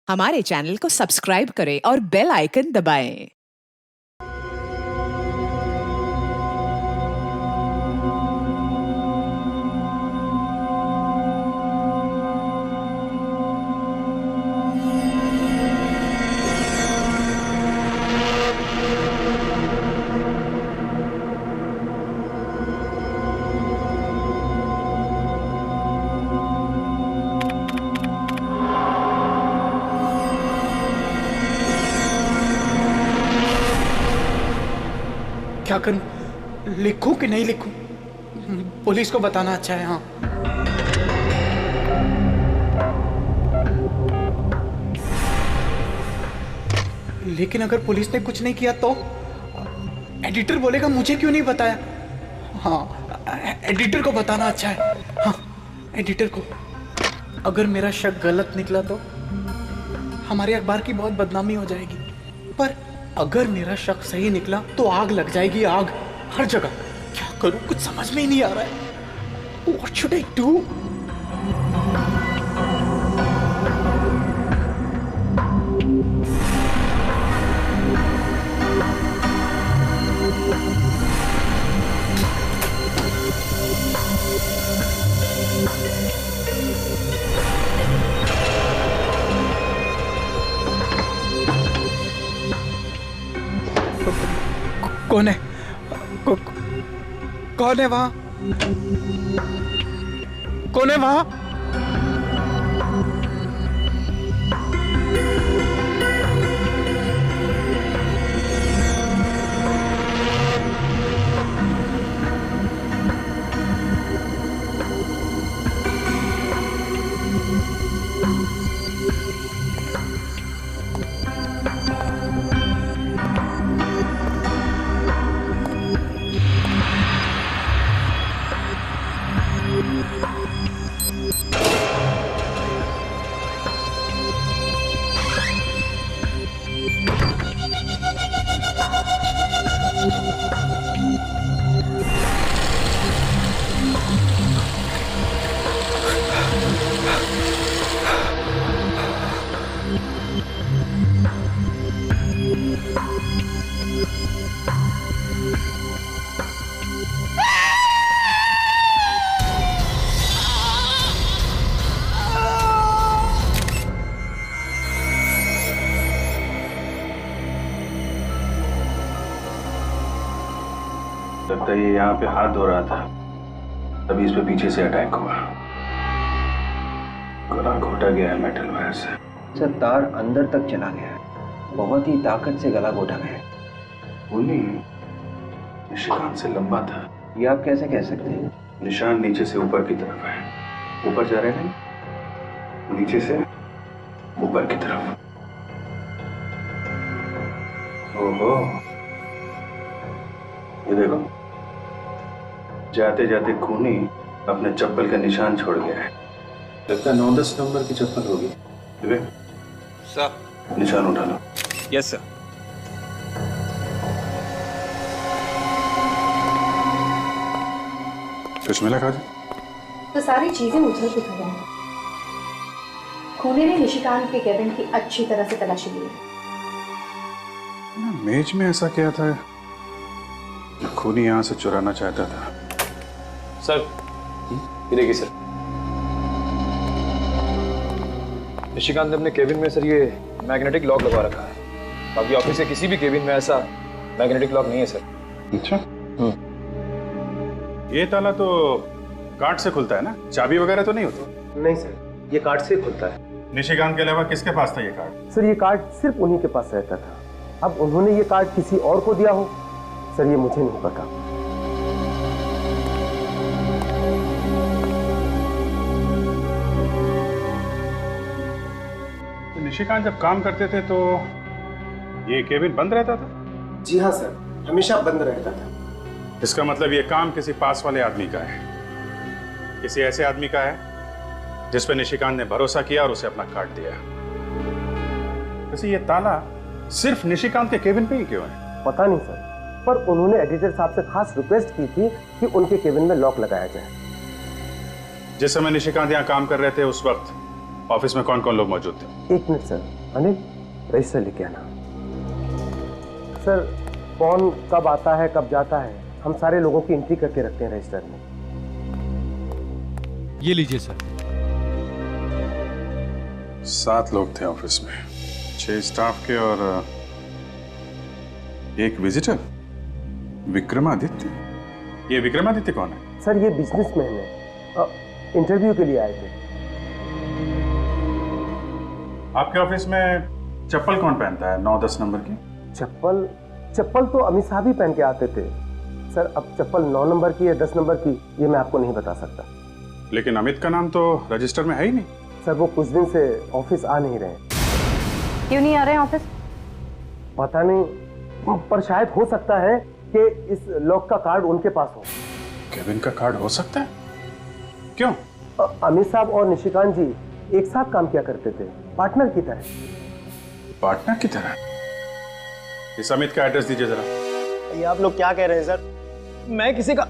हमारे चैनल को सब्सक्राइब करें और बेल आइकन दबाएं। क्या करूं? लिखूं कि नहीं लिखूं? पुलिस को बताना अच्छा है। हाँ, लेकिन अगर पुलिस ने कुछ नहीं किया तो एडिटर बोलेगा मुझे क्यों नहीं बताया। हाँ, एडिटर को बताना अच्छा है। हाँ, एडिटर को। अगर मेरा शक गलत निकला तो हमारे अखबार की बहुत बदनामी हो जाएगी, पर अगर मेरा शक सही निकला तो आग लग जाएगी, आग हर जगह। क्या करूं, कुछ समझ में ही नहीं आ रहा है। What should I do? कौन है? कौन है वहां? कौन है वहां? लगता है ये यहाँ पे हाथ धो रहा था, तभी इस पे पीछे से अटैक हुआ। गला घोटा गया है मेटल वायर से। सर, तार अंदर तक चला गया है, बहुत ही ताकत से गला घोटा गया है। वो नहीं, निशान से लंबा था। ये आप कैसे कह सकते हैं? निशान नीचे से ऊपर की तरफ है। ऊपर जा रहे हैं, नीचे से ऊपर की तरफ। ओहो, ये देखो, जाते जाते खूनी अपने चप्पल का निशान छोड़ गया है। लगता है 9-10 नंबर की चप्पल होगी। सर, निशान उठा लो। Yes sir. कुछ मिला काजल? तो सारी चीजें उधर दिख गई हैं। खूनी ने निशिकांत के केबिन की अच्छी तरह से तलाशी ली है। मेज में ऐसा क्या था जो खूनी यहाँ से चुराना चाहता था? सर, ये देखिए सर, निशिकांत ने अपने केबिन में सर ये मैग्नेटिक लॉक लगा रखा है। बाकी ऑफिस के किसी भी केबिन में ऐसा मैग्नेटिक लॉक नहीं है सर। अच्छा, ये ताला तो कार्ड से खुलता है ना? चाबी वगैरह तो नहीं होती? नहीं सर, ये कार्ड से खुलता है। निशिकांत के अलावा किसके पास था ये कार्ड? सर, ये कार्ड सिर्फ उन्हीं के पास रहता था। अब उन्होंने ये कार्ड किसी और को दिया हो सर, ये मुझे नहीं पता। तो निशिकांत जब काम करते थे तो ये केबिन बंद रहता था? जी हाँ सर, हमेशा बंद रहता था। इसका मतलब ये काम किसी पास वाले आदमी का है, किसी ऐसे आदमी का है जिस पे निशिकांत ने भरोसा किया और उसे अपना कार्ड दिया। वैसे ये ताला सिर्फ निशिकांत के केबिन पे ही क्यों है? पता नहीं सर, पर उन्होंने एडिटर साहब से खास रिक्वेस्ट की थी कि उनके केबिन में लॉक लगाया जाए। जिस समय निशिकांत यहाँ काम कर रहे थे उस वक्त ऑफिस में कौन कौन लोग मौजूद थे? एक मिनट सर, अनिल, रजिस्टर लेके आना। सर, कौन कब आता है कब जाता है, हम सारे लोगों की एंट्री करके रखते हैं रजिस्टर में। ये लीजिए सर। 7 लोग थे ऑफिस में, 6 स्टाफ के और एक विजिटर, विक्रमादित्य। ये विक्रमादित्य कौन है? सर, ये बिजनेसमैन है, इंटरव्यू के लिए आए थे। आपके ऑफिस में चप्पल कौन पहनता है 9-10 नंबर की? चप्पल तो अमित साहब ही पहन के आते थे सर। अब चप्पल 9 नंबर की या 10 नंबर की, ये मैं आपको नहीं बता सकता। लेकिन अमित का नाम तो रजिस्टर में है ही नहीं। सर, वो कुछ दिन से ऑफिस आ नहीं रहे। क्यों नहीं आ रहे हैं ऑफिस? पता नहीं, पर शायद हो सकता है कि इस लॉक का कार्ड उनके पास हो। केविन का कार्ड हो सकता है? क्यों? अमित साहब और निशिकांत जी एक साथ काम किया करते थे, पार्टनर की तरह। पार्टनर की तरह? इस अमित का एड्रेस दीजिए जरा। ये आप लोग क्या कह रहे हैं सर? मैं किसी का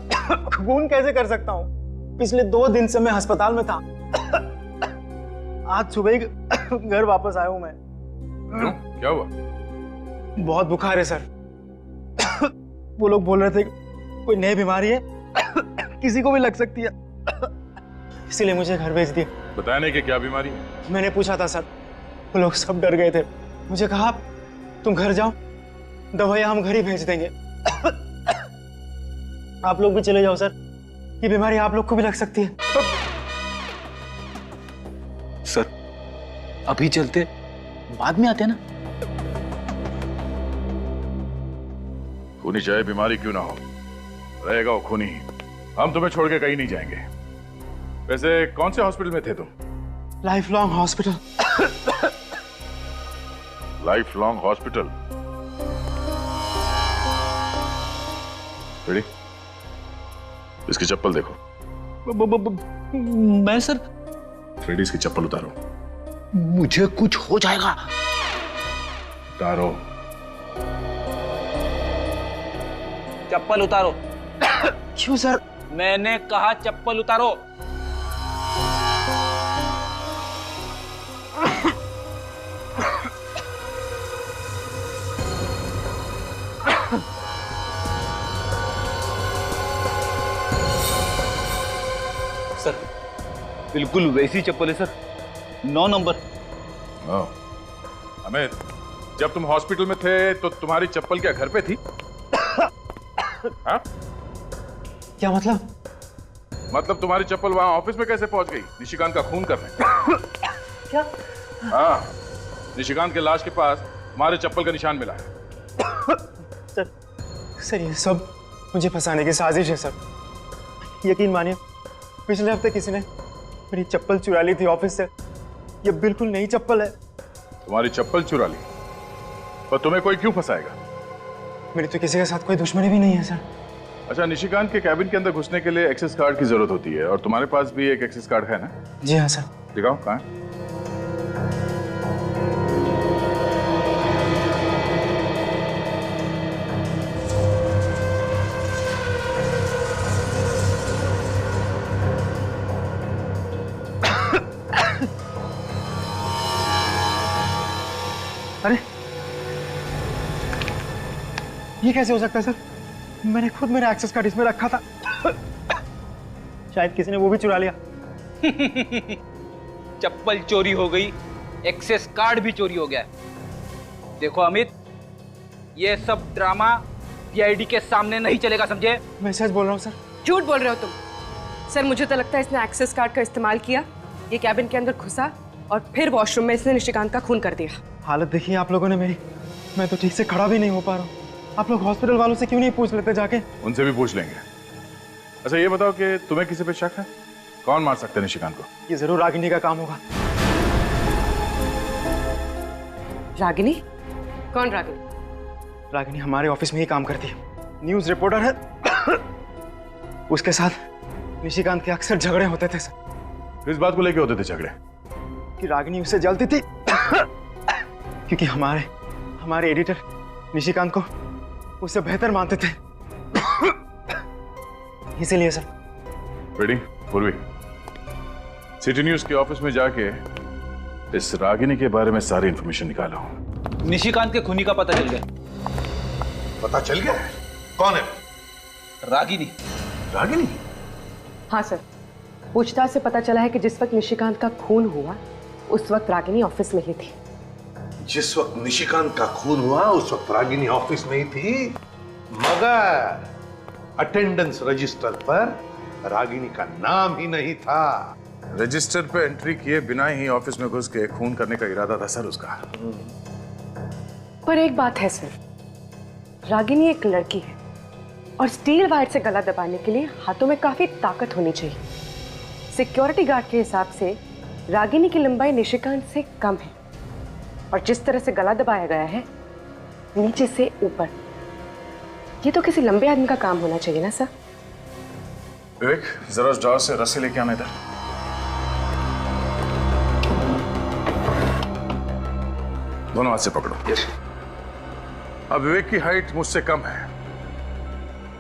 खून कैसे कर सकता हूँ? पिछले 2 दिन से मैं अस्पताल में था। आज सुबह ही घर वापस आया हूँ मैं। क्यों? क्या हुआ? बहुत बुखार है सर। वो लोग बोल रहे थे कोई नई बीमारी है, किसी को भी लग सकती है, इसीलिए मुझे घर भेज दिया। बताया नहीं कि क्या बीमारी है? मैंने पूछा था सर, वो लोग सब डर गए थे। मुझे कहा तुम घर जाओ, दवाइयां हम घर ही भेज देंगे। आप लोग भी चले जाओ सर, ये बीमारी आप लोग को भी लग सकती है। सर, अभी चलते, बाद में आते ना। खूनी चाहे बीमारी क्यों ना हो, रहेगा वो खूनी ही। हम तुम्हें छोड़ के कहीं नहीं जाएंगे। वैसे कौन से हॉस्पिटल में थे तुम? Life long hospital. Life long hospital? Ready? इसकी चप्पल देखो। मैं सर? फ्रेडी, इसकी चप्पल उतारो। मुझे कुछ हो जाएगा। उतारो। चप्पल उतारो। क्यों सर? मैंने कहा चप्पल उतारो। सर, बिल्कुल वैसी चप्पल है सर, 9 नंबर। अमित, जब तुम हॉस्पिटल में थे तो तुम्हारी चप्पल क्या घर पे थी? हाँ? क्या मतलब? मतलब तुम्हारी चप्पल वहां ऑफिस में कैसे पहुंच गई निशिकांत का खून करने? क्या? हाँ, निशिकांत के लाश के पास हमारे चप्पल का निशान मिला है। सर, ये सब मुझे फंसाने की साजिश है सर। यकीन मानिए, पिछले हफ्ते किसी ने मेरी चप्पल चुरा ली थी ऑफिस से। ये बिल्कुल नई चप्पल है। तुम्हारी चप्पल चुरा ली? पर तुम्हें कोई क्यों फंसाएगा? मेरी तो किसी के साथ कोई दुश्मनी भी नहीं है सर। अच्छा, निशिकांत के कैबिन के अंदर घुसने के लिए एक्सेस कार्ड की जरूरत होती है, और तुम्हारे पास भी एक एक्सेस कार्ड है ना? जी हाँ सर। दिखाओ, कहाँ है? अरे, ये कैसे हो सकता है सर? मैंने खुद मेरा एक्सेस कार्ड इसमें रखा था। शायद किसी ने वो भी चुरा लिया। चप्पल चोरी हो गई, एक्सेस कार्ड भी चोरी हो गया। देखो अमित, ये सब ड्रामा सीआईडी के सामने नहीं चलेगा, समझे? मैं सच बोल रहा हूँ सर। झूठ बोल रहे हो तुम। सर, मुझे तो लगता है इसने एक्सेस कार्ड का इस्तेमाल किया, ये कैबिन के अंदर घुसा और फिर वॉशरूम में इसने निशिकांत का खून कर दिया। हालत देखिए आप लोगों ने मेरी, मैं तो ठीक से खड़ा भी नहीं हो पा रहा हूँ। आप लोग हॉस्पिटल वालों से क्यों नहीं पूछ लेते जाके? उनसे भी पूछ लेंगे। अच्छा, ये बताओ कि तुम्हें किसी पे शक है? कौन मार सकता है निशिकांत को? ये जरूर रागिनी का काम होगा। रागिनी? कौन रागिनी? रागिनी हमारे ऑफिस में ही काम करती है, न्यूज रिपोर्टर है। उसके साथ निशिकांत के अक्सर झगड़े होते थे सर। किस बात को लेके होते थे झगड़े? कि रागिनी उससे जलती थी क्योंकि हमारे एडिटर निशिकांत को उससे बेहतर मानते थे। इसीलिए सर। रेडी? पूर्वी, सिटी न्यूज के ऑफिस में जाके इस रागिनी के बारे में सारी इंफॉर्मेशन निकालो। निशिकांत के खूनी का पता चल गया। पता चल गया? कौन है? रागिनी। रागिनी? हाँ सर, पूछताछ से पता चला है कि जिस वक्त निशिकांत का खून हुआ उस वक्त रागिनी ऑफिस में ही थी। जिस वक्त निशिकांत का खून हुआ उस वक्त रागिनी ऑफिस में ही थी, मगर अटेंडेंस रजिस्टर पर रागिनी का नाम ही नहीं था। रजिस्टर पे एंट्री किए बिना ही ऑफिस में घुस के खून करने का इरादा था सर उसका। पर एक बात है सर, रागिनी एक लड़की है और स्टील वायर से गला दबाने के लिए हाथों में काफी ताकत होनी चाहिए। सिक्योरिटी गार्ड के हिसाब से रागिनी की लंबाई निशिकांत से कम है और जिस तरह से गला दबाया गया है नीचे से ऊपर, ये तो किसी लंबे आदमी का काम होना चाहिए ना सर। विवेक, जरा उस ड्रॉर से रस्सी लेके आना इधर। दोनों हाथ से पकड़ो। अब विवेक की हाइट मुझसे कम है,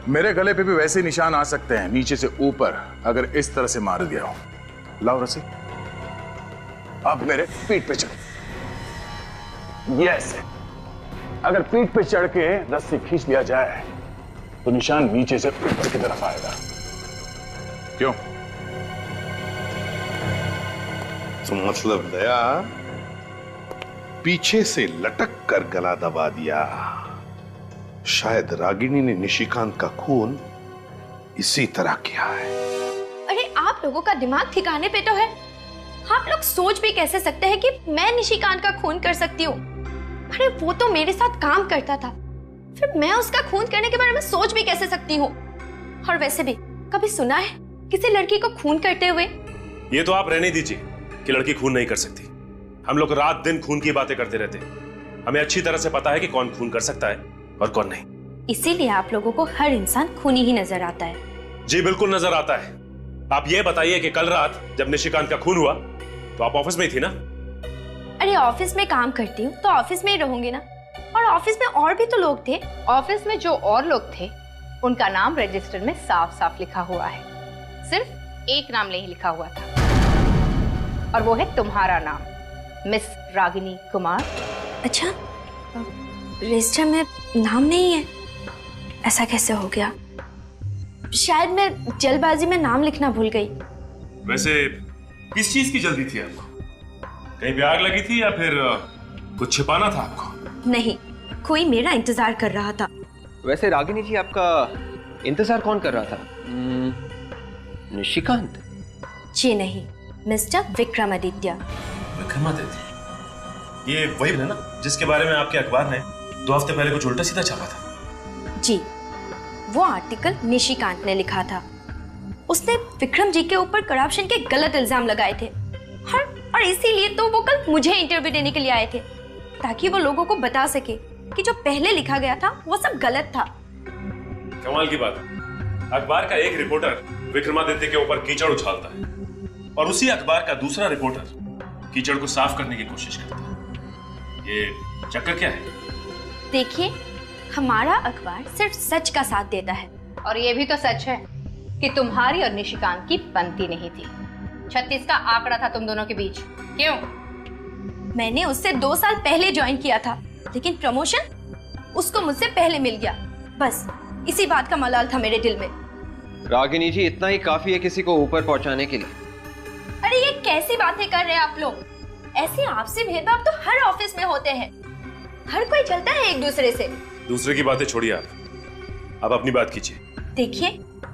मेरे गले पे भी वैसे निशान आ सकते हैं नीचे से ऊपर अगर इस तरह से मार दिया हो। लाओ रस्सी। अब मेरे पीठ पे चढ़। यस, अगर पीठ पे चढ़ के रस्सी खींच लिया जाए तो निशान नीचे से ऊपर की तरफ आएगा। क्यों? तो मतलब दया पीछे से लटक कर गला दबा दिया। शायद रागिनी ने निशिकांत का खून इसी तरह किया है। अरे आप लोगों का दिमाग ठिकाने पे तो है? आप लोग सोच भी कैसे सकते हैं कि मैं निशिकांत का खून कर सकती हूँ? अरे वो तो मेरे साथ काम करता था, फिर मैं उसका खून करने के बारे में सोच भी कैसे सकती हूँ? और वैसे भी कभी सुना है किसी लड़की को खून करते हुए? ये तो आप रहने दीजिए कि लड़की खून नहीं कर सकती। हम लोग रात दिन खून की बातें करते रहते हैं। हमें अच्छी तरह से पता है कि कौन खून कर सकता है और कौन नहीं। इसीलिए आप लोगों को हर इंसान खूनी ही नजर आता है। जी बिल्कुल नजर आता है। आप ये बताइए कि कल रात जब निशिकांत का खून हुआ तो आप ऑफिस में ही थी ना? अरे ऑफिस में काम करती हूँ तो ऑफिस में ही रहूंगी ना, और ऑफिस में और भी तो लोग थे। ऑफिस में जो और लोग थे उनका नाम रजिस्टर में साफ साफ लिखा हुआ है, सिर्फ एक नाम नहीं लिखा हुआ था और वो है तुम्हारा नाम, मिस रागिनी कुमार। अच्छा, रजिस्टर में नाम नहीं है? ऐसा कैसे हो गया? शायद मैं जल्दबाजी में नाम लिखना भूल गई। वैसे किस चीज की जल्दी थी आपको? कहीं पे आग लगी थी या फिर कुछ छिपाना था आपको? नहीं, कोई मेरा इंतजार कर रहा था। वैसे रागिनी जी, आपका इंतजार कौन कर रहा था? निशिकांत? जी नहीं, मिस्टर विक्रमादित्य। विक्रमादित्य? ये वही है ना जिसके बारे में आपके अखबार ने 2 हफ्ते पहले कुछ उल्टा सीधा छापा था? जी, वो आर्टिकल निशिकांत ने लिखा था। उसने विक्रम जी के ऊपर करप्शन के गलत इल्जाम लगाए थे और इसीलिए तो वो कल मुझे इंटरव्यू देने के लिए आए थे, ताकि वो लोगों को बता सके कि जो पहले लिखा गया था वो सब गलत था। कमाल की बात है, अखबार का एक रिपोर्टर विक्रमादित्य के ऊपर कीचड़ उछालता है और उसी अखबार का दूसरा रिपोर्टर कीचड़ को साफ करने की कोशिश करता है। ये चक्कर क्या है? देखिए, हमारा अखबार सिर्फ सच का साथ देता है। और ये भी तो सच है कि तुम्हारी और निशिकांत की बनती नहीं थी। 36 का आंकड़ा था तुम दोनों के बीच। क्यों? मैंने उससे 2 साल पहले ज्वाइन किया था, लेकिन प्रमोशन उसको मुझसे पहले मिल गया। बस इसी बात का मलाल था मेरे दिल में। रागिनी जी, इतना ही काफी है किसी को ऊपर पहुंचाने के लिए। अरे ये कैसी बातें कर रहे हैं आप लोग? ऐसे आपसी भेदभाव तो हर ऑफिस में होते हैं। हर कोई चलता है एक दूसरे से। दूसरे की बातें छोड़िए, आप अपनी बात कीजिए। देखिए,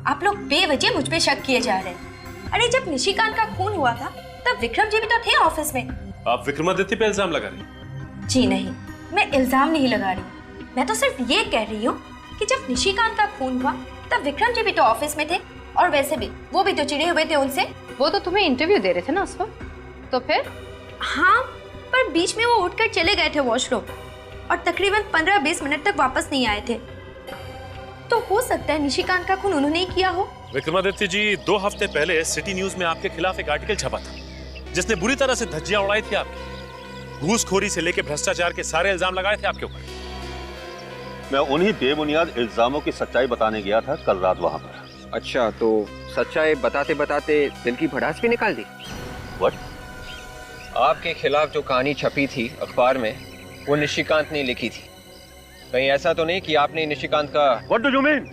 आप लोग बेवजह मुझ पे शक किए जा रहे हैं। अरे जब निशिकांत का खून हुआ था तब विक्रम जी भी तो थे ऑफिस में। आप विक्रमादित्य पे इल्जाम लगा रही हैं? जी नहीं, मैं इल्जाम नहीं लगा रही। मैं तो सिर्फ ये कह रही हूँ कि जब निशिकांत का खून हुआ तब विक्रम जी भी तो ऑफिस में थे, और वैसे भी वो भी तो चिढ़े हुए थे उनसे। वो तो तुम्हें इंटरव्यू दे रहे थे ना उस वक्त, तो फिर? हाँ, पर बीच में वो उठकर चले गए थे वॉशरूम और तकरीबन 15-20 मिनट तक वापस नहीं आए थे। तो हो सकता है निशिकांत का खून उन्होंने ही किया हो। विक्रमादित्य जी, 2 हफ्ते पहले सिटी न्यूज में आपके खिलाफ एक आर्टिकल छपा था जिसने बुरी तरह से धज्जियां उड़ाई थी आपकी। घूसखोरी से लेकर भ्रष्टाचार के सारे इल्जाम लगाए थे आपके ऊपर। मैं उन्हीं बेबुनियाद इल्जामों की सच्चाई बताने गया था कल रात वहां पर। अच्छा, तो सच्चाई बताते बताते दिल की भड़ास भी निकाल दी? व्हाट? आपके खिलाफ जो कहानी छपी थी अखबार में वो निशिकांत ने लिखी थी। कहीं ऐसा तो नहीं कि आपने निशिकांत का What do you mean?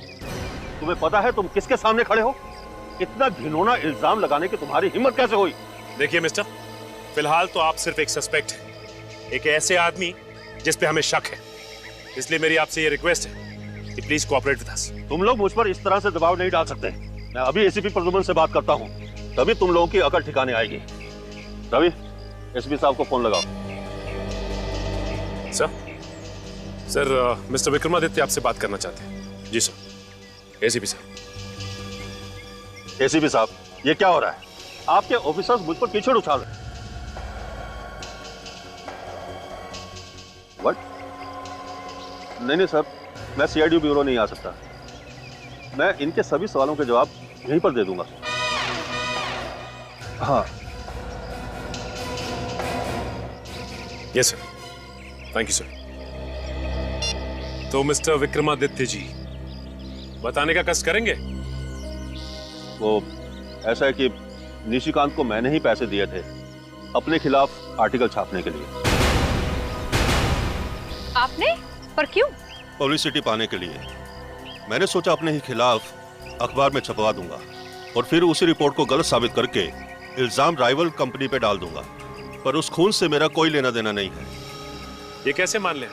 तुम्हें पता है तुम किसके सामने खड़े हो? इतना घिनौना इल्जाम लगाने की तुम्हारी हिम्मत कैसे हुई? देखिए मिस्टर, फिलहाल तो आप सिर्फ एक सस्पेक्ट हैं, एक ऐसे आदमी जिस पे हमें शक है। इसलिए मेरी आपसे ये रिक्वेस्ट है कि प्लीज कोऑपरेट विद अस। तुम लोग मुझ पर इस तरह से दबाव नहीं डाल सकते। मैं अभी एसीपी प्रद्युम्न से बात करता हूँ, तभी तुम लोगों की अकल ठिकाने आएगी। रवि, एसपी साहब को फोन लगाओ। सर, मिस्टर विक्रमादित्य आपसे बात करना चाहते हैं। जी सर। एसीपी साहब। एसीपी साहब, ये क्या हो रहा है? आपके ऑफिसर्स मुझ पर कीचड़ उछाल रहे हैं। What? नहीं सर, मैं सीआईडी ब्यूरो नहीं आ सकता। मैं इनके सभी सवालों के जवाब यहीं पर दे दूंगा। हाँ। Yes sir, thank you sir. तो मिस्टर विक्रमादित्य जी, बताने का कष्ट करेंगे? वो ऐसा है कि निशिकांत को मैंने ही पैसे दिए थे अपने खिलाफ आर्टिकल छापने के लिए। आपने? पर क्यों? पब्लिसिटी पाने के लिए। मैंने सोचा अपने ही खिलाफ अखबार में छपवा दूंगा और फिर उसी रिपोर्ट को गलत साबित करके इल्जाम राइवल कंपनी पे डाल दूंगा। पर उस खून से मेरा कोई लेना देना नहीं है। ये कैसे मान लें?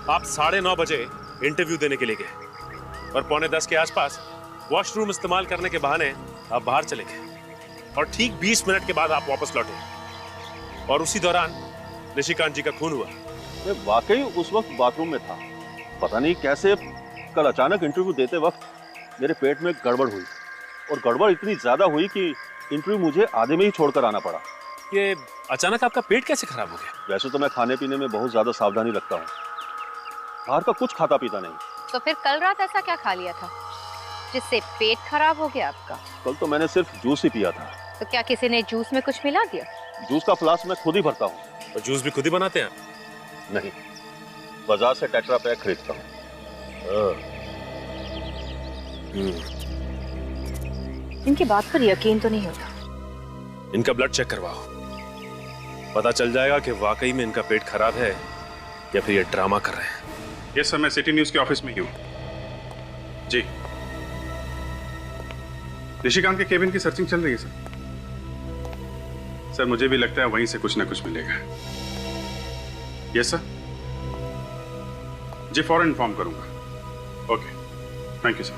आप 9:30 बजे इंटरव्यू देने के लिए गए और 9:45 के आसपास वॉशरूम इस्तेमाल करने के बहाने आप बाहर चले गए और ठीक 20 मिनट के बाद आप वापस लौटे और उसी दौरान निशिकांत जी का खून हुआ। मैं वाकई उस वक्त बाथरूम में था। पता नहीं कैसे कल अचानक इंटरव्यू देते वक्त मेरे पेट में गड़बड़ हुई और गड़बड़ इतनी ज्यादा हुई कि इंटरव्यू मुझे आधे में ही छोड़कर आना पड़ा। ये अचानक आपका पेट कैसे खराब हो गया? वैसे तो मैं खाने पीने में बहुत ज्यादा सावधानी रखता हूँ, बाहर का कुछ खाता पीता नहीं। तो फिर कल रात ऐसा क्या खा लिया था जिससे पेट खराब हो गया आपका? कल तो मैंने सिर्फ जूस ही पिया था। तो क्या किसी ने जूस में कुछ मिला दिया? जूस का फ्लास्क मैं खुद ही भरता हूँ। और जूस भी खुद ही बनाते हैं? नहीं, बाजार से टेट्रा पैक खरीदता हूँ। इनकी बात पर यकीन तो नहीं होता। इनका ब्लड चेक करवाओ, पता चल जाएगा कि वाकई में इनका पेट खराब है या फिर ये ड्रामा कर रहे हैं। यस सर, मैं सिटी न्यूज के ऑफिस में ही हूँ। जी, निशिकांत के केबिन की सर्चिंग चल रही है सर। सर मुझे भी लगता है वहीं से कुछ ना कुछ मिलेगा। Yes sir. जी फौरन इन्फॉर्म करूंगा। Okay, thank you sir.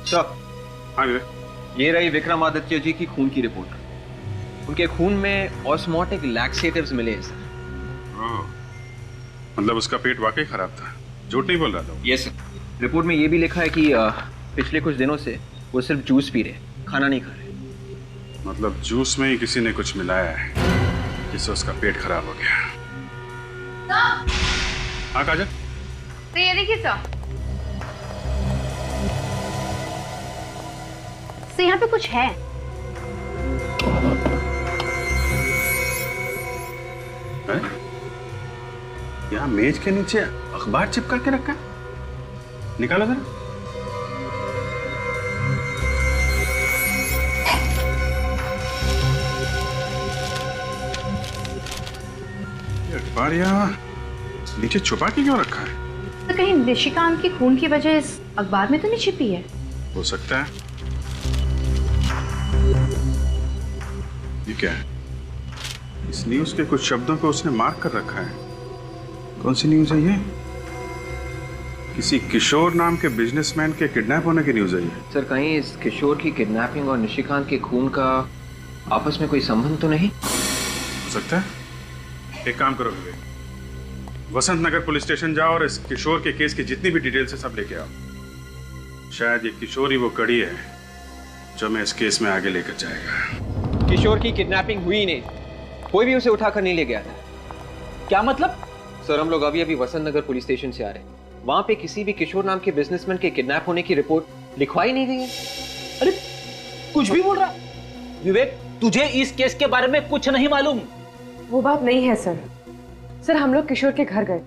Sir, हाँ विवेक, ये रही विक्रमादित्य जी की खून की रिपोर्ट। उनके खून में ऑस्मोटिक लैक्सेटिव्स मिले हैं सर। मतलब उसका पेट वाकई खराब था, झूठ नहीं बोल रहा था? Yes sir. रिपोर्ट में ये भी लिखा है कि पिछले कुछ दिनों से वो सिर्फ जूस पी रहे, खाना नहीं खा रहे। मतलब जूस में ही किसी ने कुछ मिलाया है जिससे उसका पेट खराब हो गया। हाँ काजल? तो ये देखिए सर, तो यहाँ पे कुछ है। यहाँ मेज के नीचे अखबार चिपका के रखा, निकालो जरा। ये अखबार यहाँ नीचे छुपा के क्यों रखा है? तो कहीं निशिकांत की खून की वजह इस अखबार में तो नहीं छिपी है? हो सकता है। ये क्या है? इस न्यूज के कुछ शब्दों को उसने मार्क कर रखा है। कौन सी न्यूज है ये? किसी किशोर नाम के बिजनेसमैन के किडनैप होने की न्यूज है ये। सर, कहीं इस किशोर की किडनैपिंग और निशिकांत के खून का आपस में कोई संबंध तो नहीं? हो सकता है। एक काम करो विवेक, वसंत नगर पुलिस स्टेशन जाओ और इस किशोर के केस की जितनी भी डिटेल्स है सब लेके आओ। शायद ये किशोर ही वो कड़ी है जो हमें इस केस में आगे लेकर जाएगा। किशोर की किडनैपिंग हुई नहीं, कोई भी उसे उठाकर नहीं ले गया था। क्या मतलब? सर, हम लोग अभी वसंत नगर पुलिस स्टेशन से आ रहे हैं। वहां पे किसी भी किशोर नाम के बिजनेसमैन के किडनैप होने की रिपोर्ट लिखवाई नहीं गई है। अरे कुछ भी बोल रहा विवेक, तुझे इस केस के बारे में कुछ नहीं मालूम? वो बात नहीं है सर। सर, हम लोग किशोर के घर गए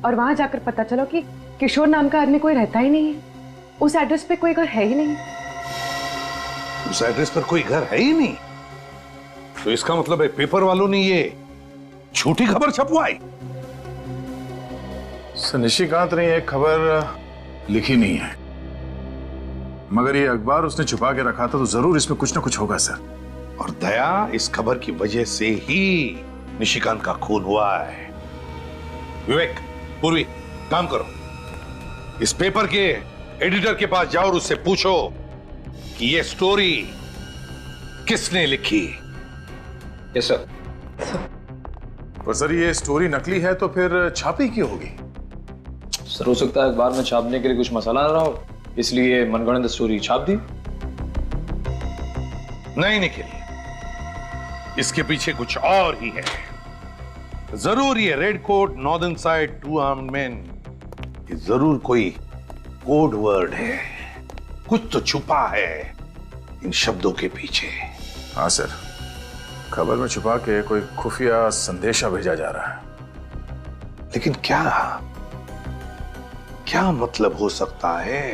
और वहां जाकर पता चला कि किशोर नाम का आदमी कोई रहता ही नहीं है। उस एड्रेस पे कोई घर है ही नहीं। उस एड्रेस पर कोई घर है ही नहीं? तो इसका मतलब है पेपर वालों ने ये झूठी खबर छपवाई। सर निशिकांत ने एक खबर लिखी नहीं है, मगर ये अखबार उसने छुपा के रखा था, तो जरूर इसमें कुछ ना कुछ होगा सर। और दया, इस खबर की वजह से ही निशिकांत का खून हुआ है। विवेक, पूर्वी, काम करो, इस पेपर के एडिटर के पास जाओ और उससे पूछो कि ये स्टोरी किसने लिखी। Yes sir. पर सर ये स्टोरी नकली है तो फिर छापी क्यों होगी? सर हो सकता है अखबार में छापने के लिए कुछ मसाला आ रहा हो, इसलिए मनगढ़ंत स्टोरी छाप दी। नहीं निखिल, इसके पीछे कुछ और ही है। जरूर ये red coat northern side 2 armed man, ये जरूर कोई कोड वर्ड है, कुछ तो छुपा है इन शब्दों के पीछे। हाँ सर, खबर में छुपा के कोई खुफिया संदेशा भेजा जा रहा है। लेकिन क्या मतलब हो सकता है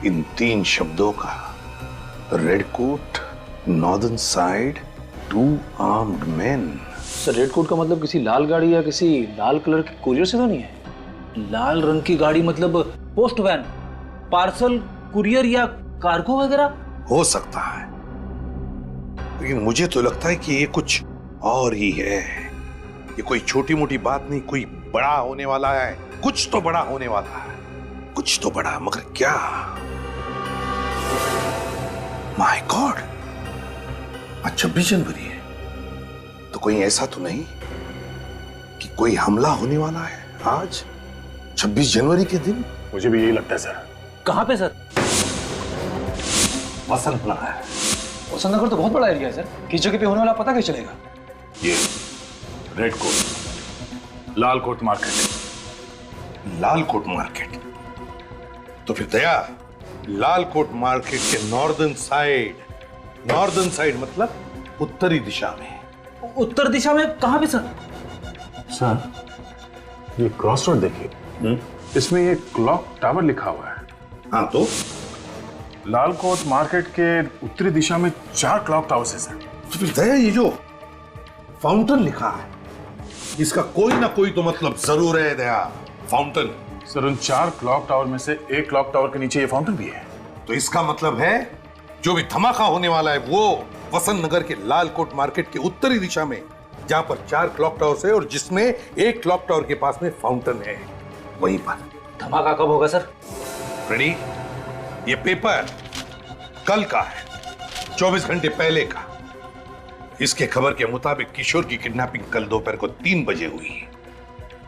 इन 3 शब्दों का? Red coat, northern side, 2 armed man. Sir red coat का मतलब किसी लाल गाड़ी या किसी लाल कलर के कुरियर से तो नहीं है? लाल रंग की गाड़ी मतलब पोस्ट वैन, पार्सल, कुरियर या कार्गो वगैरह हो सकता है, लेकिन मुझे तो लगता है कि ये कुछ और ही है। ये कोई छोटी मोटी बात नहीं, कोई बड़ा होने वाला है, कुछ तो बड़ा होने वाला है, कुछ तो बड़ा, मगर क्या? माय गॉड, आज 26 जनवरी है, तो कोई ऐसा तो नहीं कि कोई हमला होने वाला है आज 26 जनवरी के दिन? मुझे भी यही लगता है सर। कहाँ पे सर? वसंत नगर। वसंत नगर तो बहुत बड़ा एरिया है सर, किस जगह पे होने वाला पता कैसे चलेगा? ये रेड कोट, लाल कोट मार्केट। लाल कोट मार्केट? तो फिर दया, लाल कोट मार्केट के नॉर्दर्न साइड मतलब उत्तरी दिशा में। उत्तर दिशा में कहाँ पे सर? सर ये क्रॉस रोड देखिए, इसमें ये क्लॉक टावर लिखा हुआ है। हाँ तो लाल कोट मार्केट के उत्तरी दिशा में 4 क्लॉक टावर्स है सर। तो फिर दया, ये जो फाउंटेन लिखा है, इसका कोई ना कोई तो मतलब जरूर है दया। फाउंटेन सर, उन 4 क्लॉक टावर में से एक क्लॉक टावर के नीचे ये फाउंटेन भी है। तो इसका मतलब है जो भी धमाका होने वाला है वो वसंत नगर के लाल कोट मार्केट के उत्तरी दिशा में, जहां पर 4 क्लॉक टावर्स है और जिसमें एक क्लॉक टावर के पास में फाउंटेन है, वहीं पर। धमाका कब होगा सर? रेडी, ये पेपर कल का है, 24 घंटे पहले का। इसके खबर के मुताबिक किशोर की किडनैपिंग कल दोपहर को 3 बजे हुई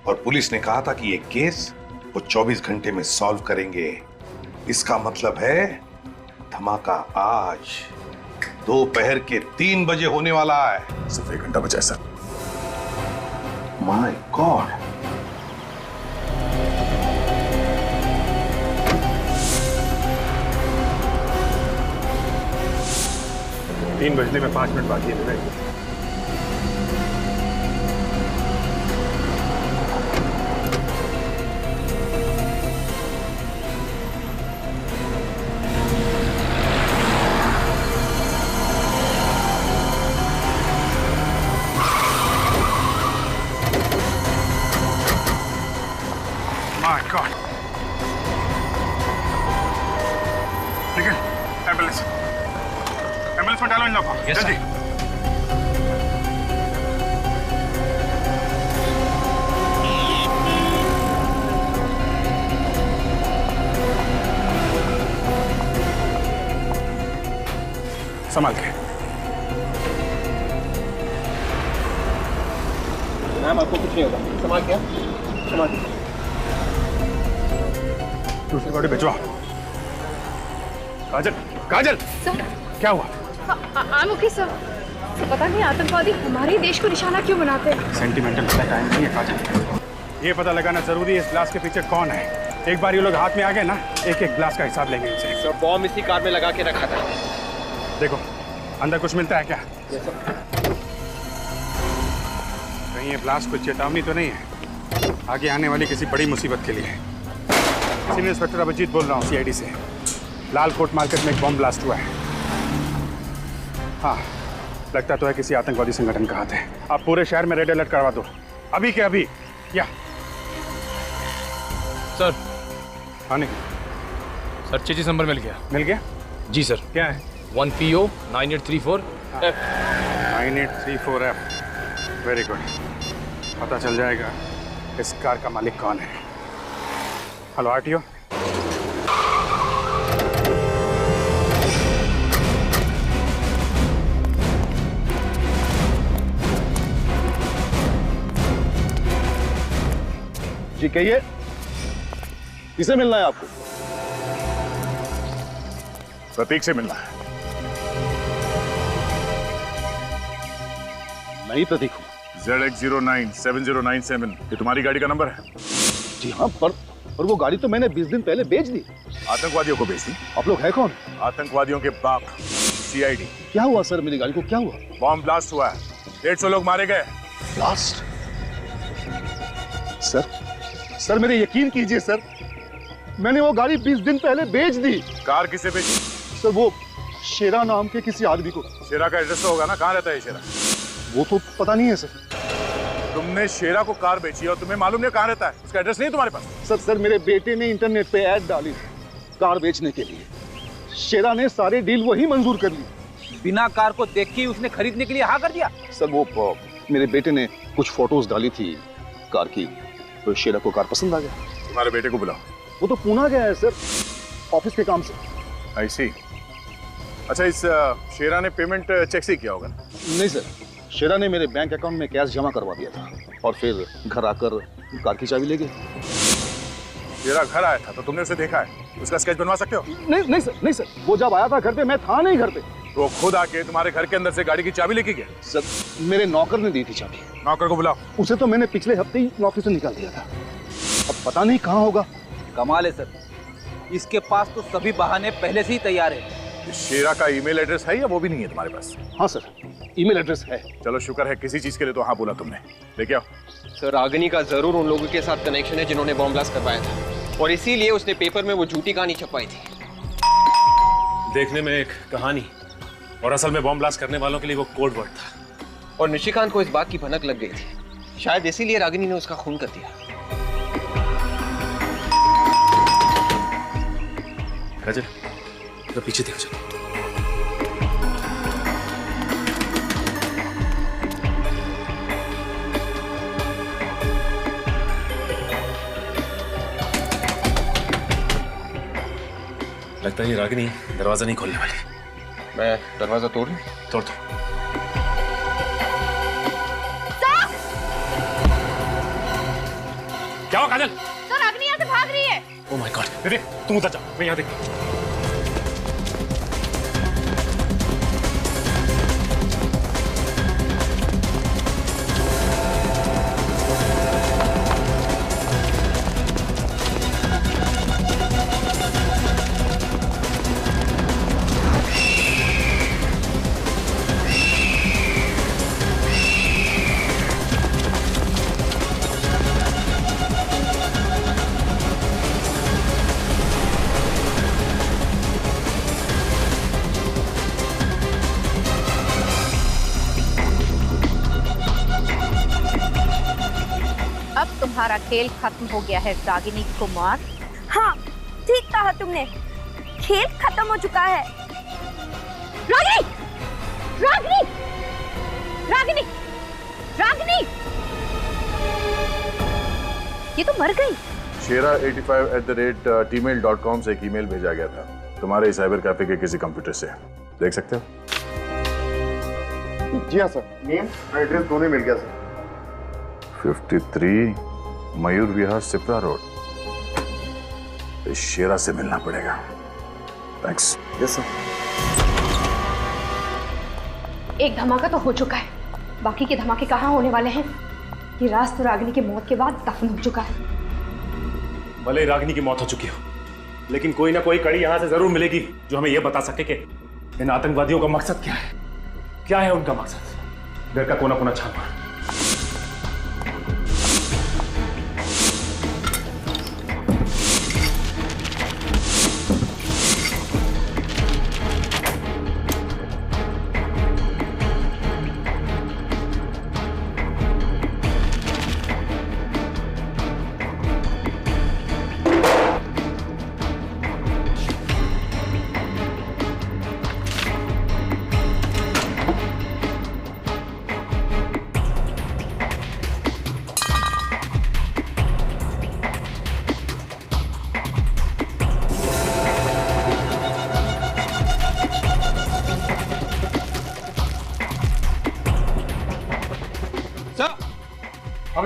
और पुलिस ने कहा था कि ये केस वो 24 घंटे में सॉल्व करेंगे। इसका मतलब है धमाका आज दोपहर के 3 बजे होने वाला है। सिर्फ 1 घंटा बचा है सर। माय गॉड, तीन बजने में 5 मिनट बाकी है विवेक। My God. निखिल, एम्बुलेंस में डालो इन लोगों को, जल्दी। संभाल के। मैम आपको कुछ नहीं होगा, संभाल के, संभाल के। दूसरी बॉडी भिजवा। काजल, काजल, क्या हुआ? I'm okay, sir. पता नहीं आतंकवादी हमारे देश को निशाना क्यों बनाते हैं। सेंटिमेंटल टाइम नहीं है काजल। ये पता लगाना जरूरी है इस ग्लास के पीछे कौन है। एक बार ये लोग हाथ में आ गए ना, एक एक ग्लास का हिसाब लेंगे इनसे। सर बॉम्ब इसी कार में लगा के रखा था। देखो अंदर कुछ मिलता है क्या? कहीं ये ब्लास्ट कोई चेतावनी तो नहीं है आगे आने वाली किसी बड़ी मुसीबत के लिए? सीनियर इंस्पेक्टर अभिजीत बोल रहा हूँ CID से। लाल कोट मार्केट में एक बॉम्ब ब्लास्ट हुआ है। हाँ, लगता तो है किसी आतंकवादी संगठन का हाथ है। आप पूरे शहर में रेड अलर्ट करवा दो, अभी के अभी। या सर। हाँ नहीं सर, चेजिस नंबर मिल गया। मिल गया? जी सर। क्या है? 1PO 9834F। 9834F, very good. पता चल जाएगा इस कार का मालिक कौन है। Hello RTO. जी कहिए, किसे मिलना है आपको? प्रतीक से मिलना है। मैं ही प्रतीक हूँ। ZX097097, ये तुम्हारी गाड़ी का नंबर है? जी हाँ, पर वो गाड़ी तो मैंने 20 दिन पहले बेच दी। आतंकवादियों को बेच दी? आप लोग हैं कौन? आतंकवादियों के बाप, CID। क्या हुआ सर, मेरी गाड़ी को क्या हुआ? बॉम्ब ब्लास्ट हुआ है, 150 लोग मारे गए। ब्लास्ट? सर मेरे यकीन कीजिए सर, मैंने वो गाड़ी 20 दिन पहले बेच दी। कार किसे बेची? सर वो शेरा नाम के किसी आदमी को। शेरा का एड्रेस तो होगा ना, कहाँ रहता है शेरा? वो तो पता नहीं है सर। तुमने शेरा को कार बेची और तुम्हें मालूम नहीं कहाँ रहता है? उसका एड्रेस नहीं तुम्हारे पास? सर मेरे बेटे ने इंटरनेट पे ऐड डाली कार बेचने के लिए। शेरा ने सारे डील वही मंजूर कर ली। बिना कार को देख के उसने खरीदने के लिए हाँ कर दिया? सर वो मेरे बेटे ने कुछ फोटोज डाली थी कार की, तो शेरा को कार पसंद आ गया। तुम्हारे बेटे को बुलाओ। वो तो पुणे गया है सर, ऑफिस के काम से। I see। अच्छा, इस शेरा ने पेमेंट चेक से किया होगा? नहीं सर, शेरा ने मेरे बैंक अकाउंट में कैश जमा करवा दिया था और फिर घर आकर कार की चाबी ले गए। शेरा घर आया था तो तुमने उसे देखा है? उसका स्केच बनवा सकते हो? नहीं सर, वो जब आया था घर पे मैं था नहीं घर पे। तो वो खुद आके तुम्हारे घर के अंदर से गाड़ी की चाबी लेके गया? सर मेरे नौकर ने दी थी चाबी। नौकर को बुलाओ। उसे तो मैंने पिछले हफ्ते ही नौकरी से निकाल दिया था, अब पता नहीं कहाँ होगा। कमाल है सर, इसके पास तो सभी बहाने पहले से ही तैयार है। शेरा का ईमेल एड्रेस है या वो भी नहीं है तुम्हारे पास? हाँ सर, ईमेल एड्रेस है। चलो शुक्र है, किसी चीज के लिए तो हाँ बोला तुमने। लेके आओ। सर रागिनी का जरूर उन लोगों के साथ कनेक्शन है जिन्होंने बॉम्ब ब्लास्ट करवाया था, और इसीलिए उसने पेपर में वो झूठी कहानी छपवाई थी। देखने में एक कहानी और असल में बॉम्ब ब्लास्ट करने वालों के लिए वो कोड वर्ड था। और निशिकांत को इस बात की भनक लग गई थी, शायद इसीलिए रागिनी ने उसका खून कर दिया। राजन, तो पीछे देखो चलो। लगता है ये रागिनी दरवाजा नहीं खोलने वाली। मैं दरवाजा तोड़ दूं? तोड़ दो। क्या हुआ काजल? सर रागिनी यहाँ से भाग रही है। ओह माय गॉड, दीदी तुम उधर जाओ, मैं यहाँ देखता हूँ। तुम्हारा खेल खत्म हो गया है रागिनी कुमार। हाँ ठीक कहा तुमने, खेल खत्म हो चुका है। रागिनी, रागिनी, रागिनी, रागिनी, ये तो मर गई। शेरा85@gmail.com से एक ईमेल भेजा गया था तुम्हारे साइबर कैफे के किसी कंप्यूटर से, देख सकते हो? जी हाँ सर, नेम और एड्रेस दोनों मिल गया सर। 53 मयूर विहार सिप्रा रोड। शेरा से मिलना पड़ेगा। थैंक्स। Yes sir. एक धमाका तो हो चुका है, बाकी के धमाके कहाँ होने वाले हैं? ये राज तो रागिनी की मौत के बाद दफन हो चुका है। भले ही रागिनी की मौत हो चुकी हो, लेकिन कोई ना कोई कड़ी यहां से जरूर मिलेगी जो हमें यह बता सके कि इन आतंकवादियों का मकसद क्या है। क्या है उनका मकसद? घर का कोना कोना छापा।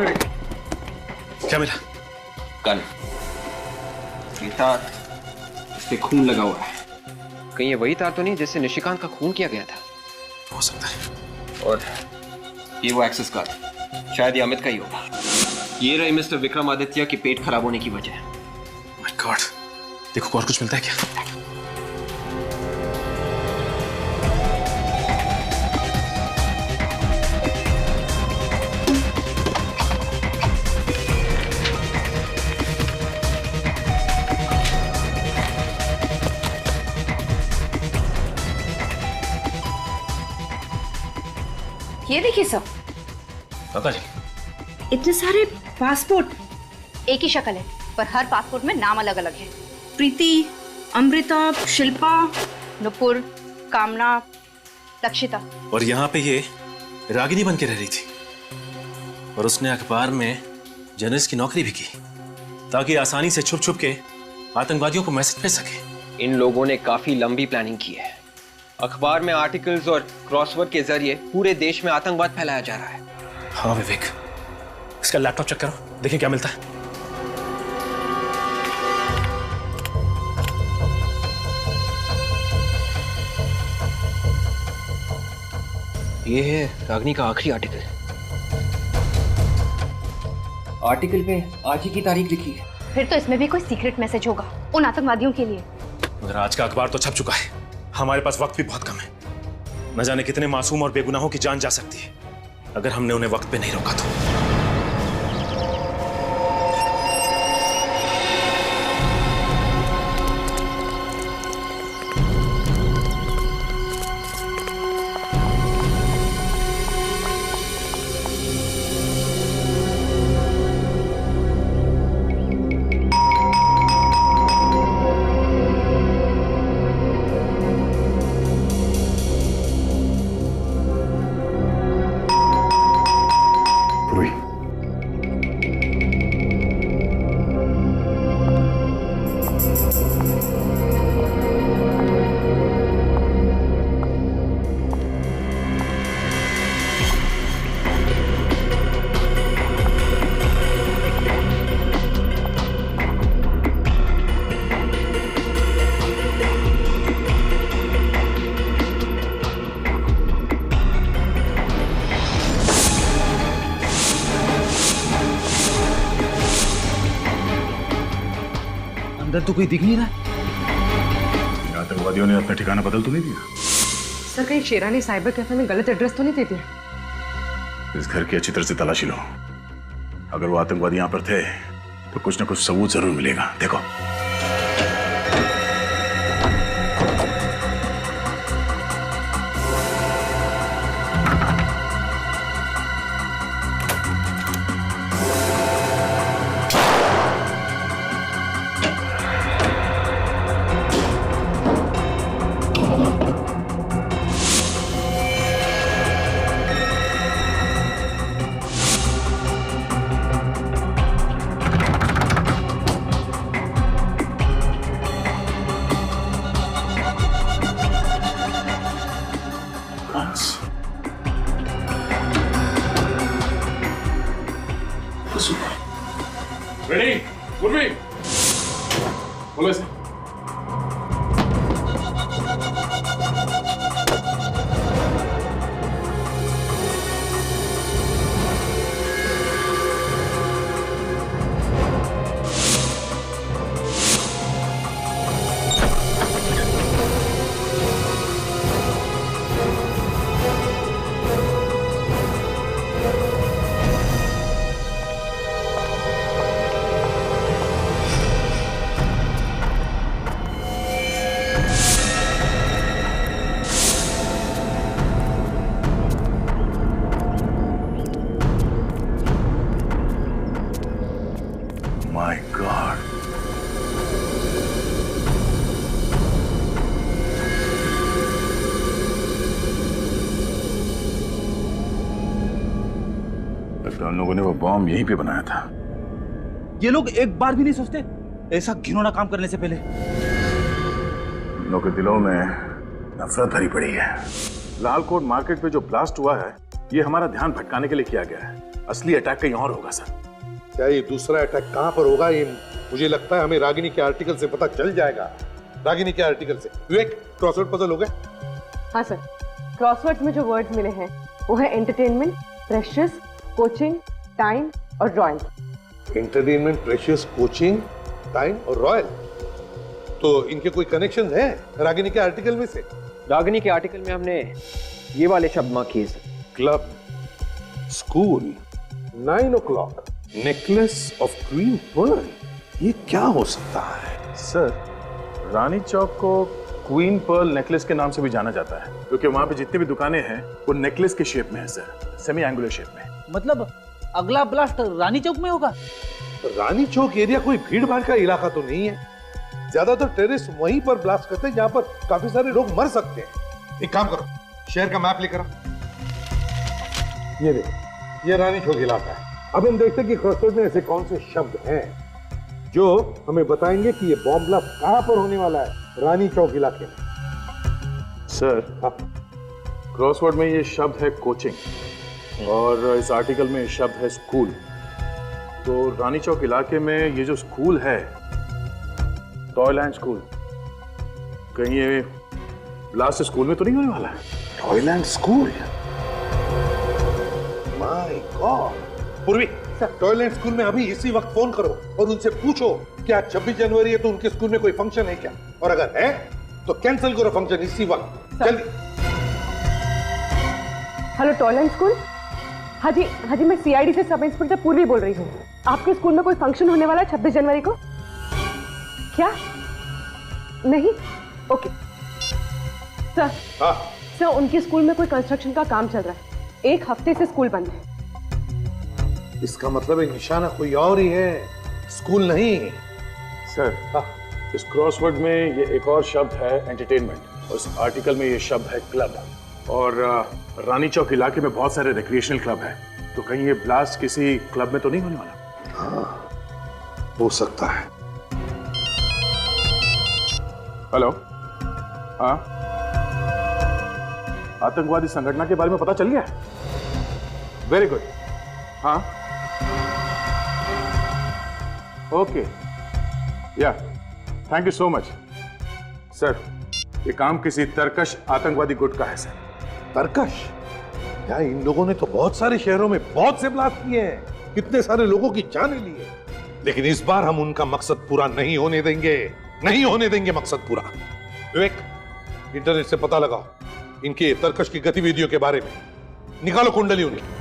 क्या मिला? गन। ये तार, इस पे खून लगा हुआ है। कहीं ये वही तार तो नहीं जिससे निशिकांत का खून किया गया था? हो सकता है। और ये वो एक्सेस कार्ड, शायद ये अमित का ही होगा। ये रही मिस्टर विक्रमादित्य के पेट खराब होने की वजह। माय गॉड, देखो और कुछ मिलता है क्या? ये देखिए सब। दादा जी, इतने सारे पासपोर्ट। एक ही शक्ल है पर हर पासपोर्ट में नाम अलग अलग है। प्रीति, अमृता, शिल्पा, नुपुर, कामना, लक्षिता। और यहाँ पे ये रागिनी बन के रह रही थी और उसने अखबार में जर्नलिस्ट की नौकरी भी की ताकि आसानी से छुप छुप के आतंकवादियों को मैसेज भेज सके। इन लोगों ने काफी लंबी प्लानिंग की है। अखबार में आर्टिकल्स और क्रॉसवर्ड के जरिए पूरे देश में आतंकवाद फैलाया जा रहा है। हाँ विवेक, इसका लैपटॉप चेक करो, देखें क्या मिलता है। ये है रागिनी का आखिरी आर्टिकल। आर्टिकल पे आज ही की तारीख लिखी है। फिर तो इसमें भी कोई सीक्रेट मैसेज होगा उन आतंकवादियों के लिए। मगर आज का अखबार तो छप चुका है, हमारे पास वक्त भी बहुत कम है। न जाने कितने मासूम और बेगुनाहों की जान जा सकती है अगर हमने उन्हें वक्त पे नहीं रोका तो। अंदर तो कोई दिख नहीं रहा। आतंकवादियों ने अपना ठिकाना बदल तो नहीं दिया? सर कहीं शेरानी साइबर कैफे में गलत एड्रेस तो नहीं दे दिया? इस घर की अच्छी तरह से तलाशी लो। अगर वो आतंकवादी यहाँ पर थे तो कुछ ना कुछ सबूत जरूर मिलेगा। देखो रेडी, गुड बी, बोलो इसे। My God. लगता है उन लोगों ने वो बॉम्ब यहीं पे बनाया था। ये लोग एक बार भी नहीं सोचते ऐसा घिनौना काम करने से पहले? उन लोगों के दिलों में नफरत भरी पड़ी है। लाल कोट मार्केट पे जो ब्लास्ट हुआ है ये हमारा ध्यान भटकाने के लिए किया गया है। असली अटैक कहीं और होगा सर। क्या ये दूसरा अटैक कहां पर होगा? ये मुझे लगता है हमें रागिनी के आर्टिकल से पता चल जाएगा। रागिनी के आर्टिकल से। विवेक, क्रॉसवर्ड पजल हो गए? हाँ सर, क्रॉसवर्ड में जो वर्ड्स मिले हैं वो है एंटरटेनमेंट, प्रेशियस, कोचिंग, टाइम और royal. Entertainment, precious, coaching, time और रॉयल। तो इनके कोई कनेक्शन है रागिनी के आर्टिकल में से? रागिनी के आर्टिकल में हमने ये वाले शब्द मार्क किए sir. Club, school, 9 o'clock, necklace of queen pearl. ये क्या हो सकता है? सर, रानी चौक को क्वीन पर्ल नेकलेस के नाम से भी जाना जाता है क्योंकि वहां पे जितनी भी दुकानें हैं वो नेकलेस के शेप में है सर, सेमी एंगुलर शेप में। मतलब अगला ब्लास्ट रानी चौक में होगा? रानी चौक एरिया कोई भीड़ भाड़ का इलाका तो नहीं है। ज्यादातर टेररिस्ट वहीं पर ब्लास्ट करते हैं जहां पर काफी सारे लोग मर सकते हैं। एक काम करो, शहर का मैप लेकर आओ। ये देखो, ये रानी चौक इलाका है। अब हम देखते हैं कि क्रॉसवर्ड में ऐसे कौन से शब्द हैं जो हमें बताएंगे कि ये बॉम्ब ब्लास्ट कहां पर होने वाला है। रानी चौक इलाके में। सर, क्रॉसवर्ड में ये शब्द है कोचिंग और इस आर्टिकल में शब्द है स्कूल। तो रानी चौक इलाके में ये जो स्कूल है, टॉयलैंड स्कूल, कहीं ये ब्लास्ट स्कूल में तो नहीं होने वाला है? Toyland school? My God. पूर्वी, टॉयलैंड स्कूल में अभी इसी वक्त फोन करो और उनसे पूछो क्या 26 जनवरी है तो उनके स्कूल में कोई फंक्शन है क्या, और अगर है तो कैंसिल करो फंक्शन इसी वक्त, जल्दी। Hello, Toyland school? हाँ जी, मैं सीआईडी से सब इंस्पेक्टर पूर्वी बोल रही हूँ। आपके स्कूल में कोई फंक्शन होने वाला है 26 जनवरी को? क्या नहीं? Okay sir. हाँ सर, उनके स्कूल में कोई कंस्ट्रक्शन का काम चल रहा है, 1 हफ्ते से स्कूल बंद है। इसका मतलब है निशाना कोई और ही है, स्कूल नहीं। सर, इस क्रॉसवर्ड में ये एक और शब्द है एंटरटेनमेंट, और इस आर्टिकल में ये शब्द है क्लब। और रानी चौक इलाके में बहुत सारे रिक्रिएशनल क्लब हैं, तो कहीं ये ब्लास्ट किसी क्लब में तो नहीं होने वाला? हाँ, हो सकता है। हेलो, हाँ, आतंकवादी संगठन के बारे में पता चल गया? Very good. हाँ, ओके, या, thank you so much. Sir, ये काम किसी तरकश आतंकवादी गुट का है सर। तरकश? यार, इन लोगों ने तो बहुत सारे शहरों में बहुत से ब्लास्ट किए हैं, कितने सारे लोगों की जानें ली है, लेकिन इस बार हम उनका मकसद पूरा नहीं होने देंगे, नहीं होने देंगे मकसद पूरा। विवेक, इंटरनेट से पता लगाओ इनके तरकश की गतिविधियों के बारे में, निकालो कुंडली उनकी।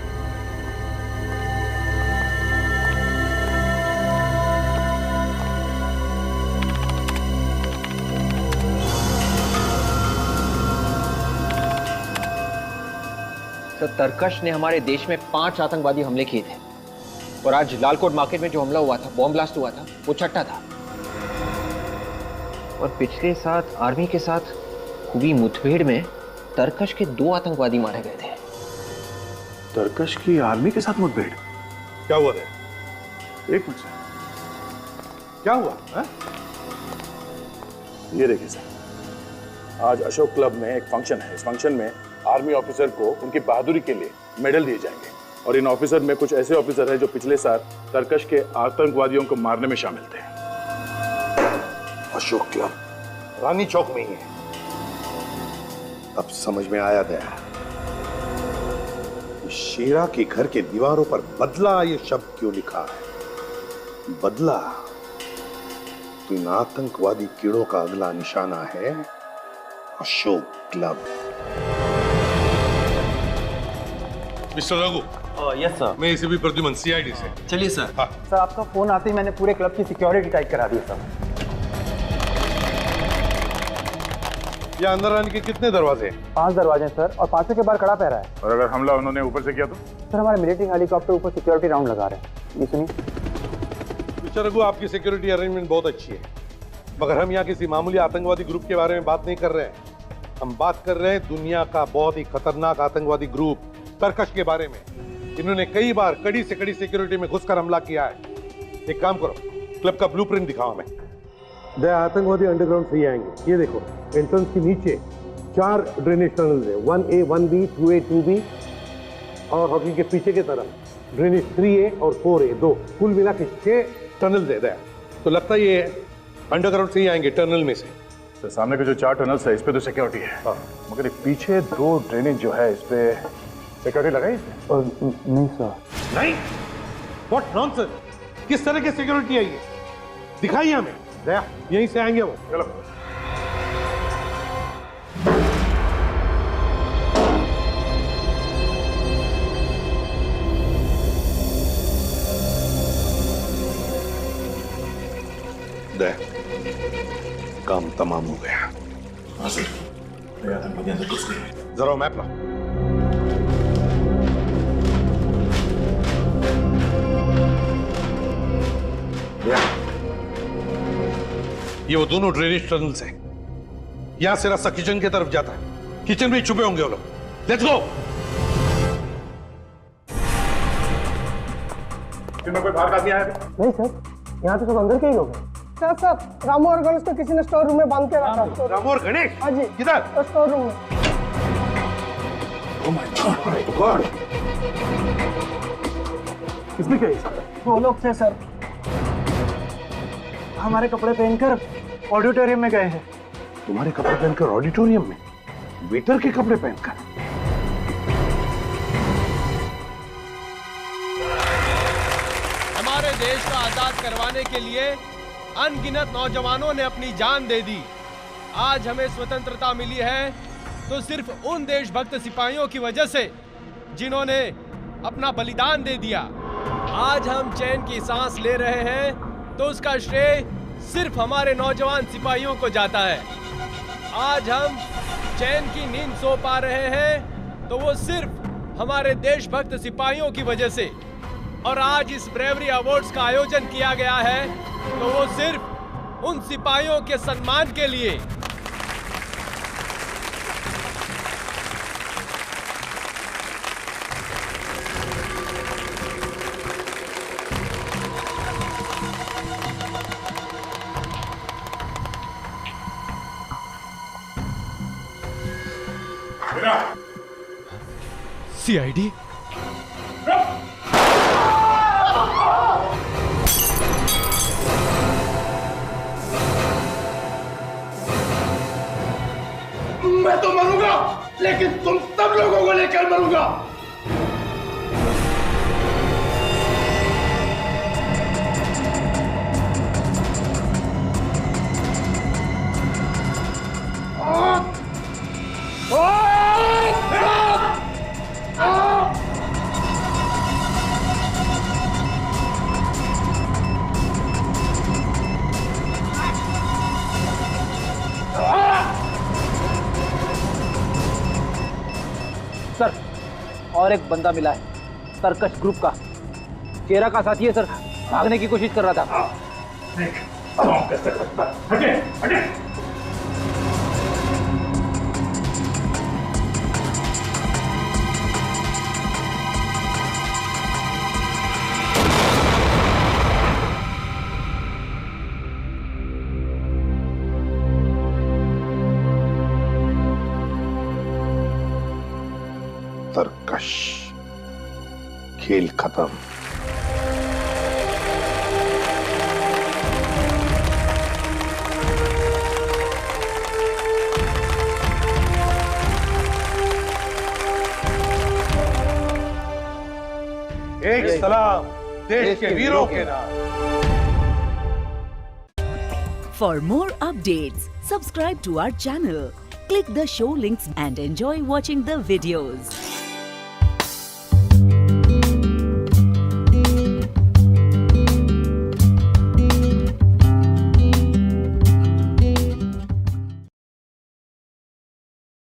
सर, तरकश ने हमारे देश में 5 आतंकवादी हमले किए थे और आज लालकोट मार्केट में जो हमला हुआ था, बॉम्ब ब्लास्ट हुआ था, वो 6ठा था। और पिछले साथ आर्मी के साथ हुई मुठभेड़ में तरकश के 2 आतंकवादी मारे गए थे। तरकश की आर्मी के साथ मुठभेड़? क्या हुआ था? एक मिनट सर, क्या हुआ है? ये देखिए सर, आज अशोक क्लब में एक फंक्शन है। इस फंक्शन में आर्मी ऑफिसर को उनकी बहादुरी के लिए मेडल दिए जाएंगे, और इन ऑफिसर में कुछ ऐसे ऑफिसर हैं जो पिछले साल तरकश के आतंकवादियों को मारने में शामिल थे। अशोक क्लब रानी चौक में ही है। अब समझ में आया गया, शेरा के घर के दीवारों पर बदला ये शब्द क्यों लिखा है। बदला तो इन आतंकवादी कीड़ों का अगला निशाना है Ashok club. Mister Raghu. Yes sir. मैं एसीपी प्रद्युमन, सीआईडी से। चलिए सर। हाँ। सर, आपका फोन आते ही मैंने पूरे क्लब की सिक्योरिटी टाइट करा दी सर। यहाँ अंदर आने के कितने दरवाजे हैं? 5 दरवाजे हैं सर, और 5 के बाहर खड़ा पैरा है। और अगर हमला उन्होंने ऊपर से किया तो? सर, हमारे मिलिट्री हेलीकॉप्टर ऊपर सिक्योरिटी राउंड लगा रहे हैं। ये सुनिए। मिस्टर रघु, आपकी सिक्योरिटी अरेंजमेंट बहुत अच्छी है, मगर हम यहाँ किसी मामूली आतंकवादी ग्रुप के बारे में बात नहीं कर रहे हैं। हम बात कर रहे हैं दुनिया का बहुत ही खतरनाक आतंकवादी ग्रुप तरकश के बारे में। इन्होंने कई बार कड़ी से कड़ी सिक्योरिटी में घुसकर हमला किया है। एक काम करो, क्लब का ब्लूप्रिंट दिखाओ हमें। दे आतंकवादी अंडरग्राउंड से ही आएंगे। ये देखो, एंट्रेंस के नीचे 4 ड्रेनेज टनल है, 1A, 1B, 2A, 2B, और हॉकी के पीछे की तरफ ड्रेनेज 3A और 4A, 2 कुल मिला के 6 टनल दे दिया। तो लगता है ये अंडरग्राउंड से ही आएंगे, टनल में से। तो सामने के जो 4 टनल्स है इस पे तो सिक्योरिटी है, मगर ये पीछे 2 ड्रेनेज जो है इस पे सिक्योरिटी लगाई इसने? नहीं सर। नहीं? What nonsense! किस तरह की सिक्योरिटी है ये? दिखाइए हमें। दया, यहीं से आएंगे वो। चलो। काम तमाम हो गया। जरा मैप ला। ये वो दोनों ड्रेनेज टनल्स हैं। यहां से रास्ता किचन की तरफ जाता है। किचन में छुपे होंगे वो लोग। Let's go. में कोई बाहर का आदमी आया? नहीं सर, यहाँ तो सब अंदर के ही लोग हैं। सर रामू और गणेश को किसी ने स्टोर रूम में बांध के रखा। रामू और गणेश? हाँ जी। किधर? स्टोर रूम में। Oh my God! किसमें क्या है? वो लोग थे सर, हमारे कपड़े पहनकर ऑडिटोरियम में गए हैं। तुम्हारे कपड़े पहनकर ऑडिटोरियम में? वेटर के कपड़े पहनकर? हमारे देश को आजाद करवाने के लिए अनगिनत नौजवानों ने अपनी जान दे दी। आज हमें स्वतंत्रता मिली है तो सिर्फ उन देशभक्त सिपाहियों की वजह से जिन्होंने अपना बलिदान दे दिया। आज हम चैन की सांस ले रहे हैं तो उसका श्रेय सिर्फ हमारे नौजवान सिपाहियों को जाता है। आज हम चैन की नींद सो पा रहे हैं तो वो सिर्फ हमारे देशभक्त सिपाहियों की वजह से। और आज इस ब्रेवरी अवार्ड्स का आयोजन किया गया है तो वो सिर्फ उन सिपाहियों के सम्मान के लिए। CID? मैं तो मरूंगा, लेकिन तुम सब लोगों को लेकर मरूंगा। सर, और एक बंदा मिला है, सर्कस ग्रुप का। चेहरा का साथी है सर, भागने की कोशिश कर रहा था। हटे, हटे। तरकश, खेल खत्म। एक सलाम देश के वीरों के नाम। For more updates, subscribe to our channel, click the show links and enjoy watching the videos.